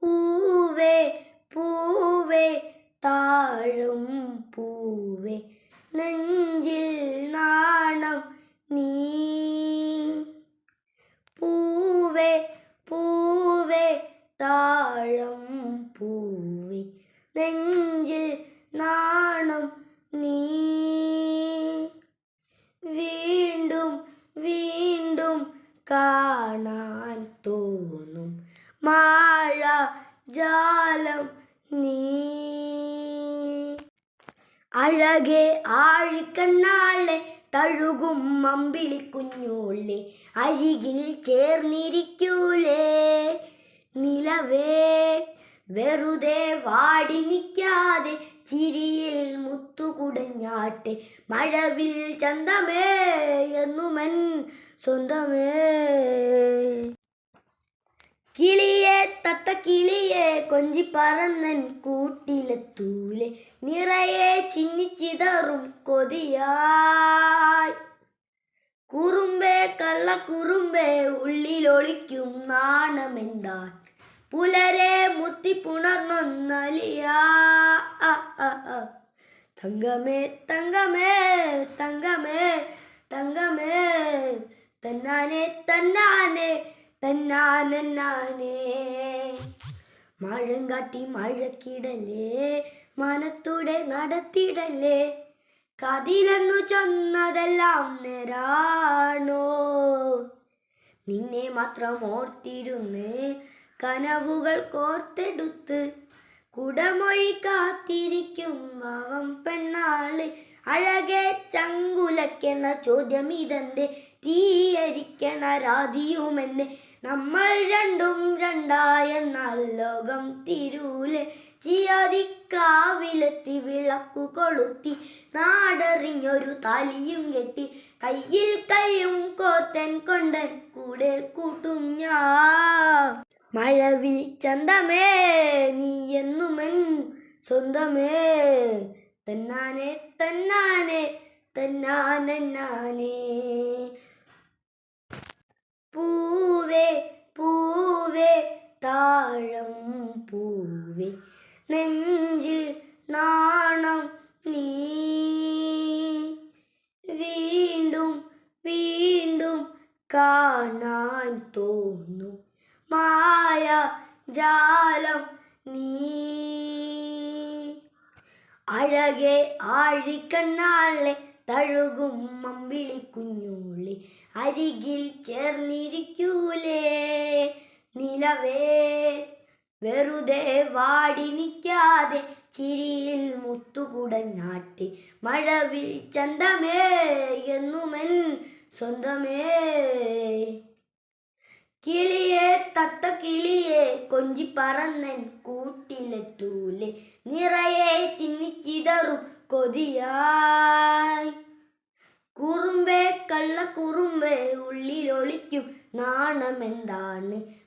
പൂവേ പൂവേ താഴും പൂവേ നെഞ്ചിൽ നാണം നീ. പൂവേ പൂവേ താഴം പൂവേ നെഞ്ചിൽ നാണം നീ. വീണ്ടും വീണ്ടും കാണാൻ തോന്നും മാഴ ജാലം നീ. അഴകെ ആഴിക്കണ്ണാളെ തഴുകും അമ്പിളി കുഞ്ഞോളെ അരികിൽ ചേർന്നിരിക്കൂലേ. നിലവേ വെറുതെ വാടി നിൽക്കാതെ ചിരിയിൽ മുത്തുകുടഞ്ഞാട്ടെ. മഴവിൽ ചന്തമേ എന്നുമൻ സ്വന്തമേ. കിളിയെ തത്ത കിളിയെ കൊഞ്ചി പറന്നൻ കൂട്ടിലെത്തൂലെ. നിറയെ ചിന്നിച്ചിതറും കൊതിയായി. കുറുമ്പേ കള്ളക്കുറുമ്പേ ഉള്ളിലൊളിക്കും നാണമെന്താൻ. പുലരെ മുത്തിപ്പുണർന്നൊന്നലിയാ. തങ്കമേ തങ്കമേ തങ്കമേ തങ്കമേ തന്നാനെ തന്നാനെ തന്നാനേ. മഴം കാട്ടി മഴക്കിടലേ മനത്തൂടെ നടത്തിടലേ. കതിലെന്നു ചൊന്നതെല്ലാം നേരാണോ. നിന്നെ മാത്രം ഓർത്തിരുന്ന് കനവുകൾ കോർത്തെടുത്ത് കുടമൊഴി കാത്തിരിക്കും അവൻ പെണ്ണാള്. അഴകെ ചങ്കുലയ്ക്കണ ചോദ്യം ഇതെന്തേ. തീയരിക്കണ രാതിയുമെന്നെ. നമ്മൾ രണ്ടും രണ്ടായെന്നാൽ ലോകം തിരൂലെ. ചിയാതിക്കാവിലെത്തി വിളക്കു കൊളുത്തി നാടറിഞ്ഞൊരു താലിയും കെട്ടി. കയ്യിൽ കയ്യും കോർത്തൻ കൊണ്ടൻ കൂടെ കൂട്ടും ഞാൻ. മഴവിൽ ചന്തമേ നീ എന്നുമൻ സ്വന്തമേ. തന്നാനെ തന്നാനെ തന്നാനേ. പൂവേ പൂവേ താഴം പൂവേ നെഞ്ചിൽ നാണം നീ. വീണ്ടും വീണ്ടും കാണാൻ തോന്നും മായ ജാലം നീ. അഴകെ ആഴിക്കണ്ണാളെ തഴുകും അമ്പിളി കുഞ്ഞോളെ അരികിൽ ചേർന്നിരിക്കൂലേ. നിലവേ വെറുതെ വാടി നിൽക്കാതെ ചിരിയിൽ മുത്തുകുടഞ്ഞാട്ടെ. മഴവിൽ ചന്തമേ എന്നുമൻ സ്വന്തമേ. കിളിയെ തത്ത കിളിയെ കൊഞ്ചി പറന്നൻ കൂട്ടിലെത്തൂലെ. നിറയെ ചിന്നിച്ചിതറും കൊതിയായി. കുറുമ്പേ കള്ളക്കുറുമ്പേ ഉള്ളിലൊളിക്കും നാണമെന്താണ്.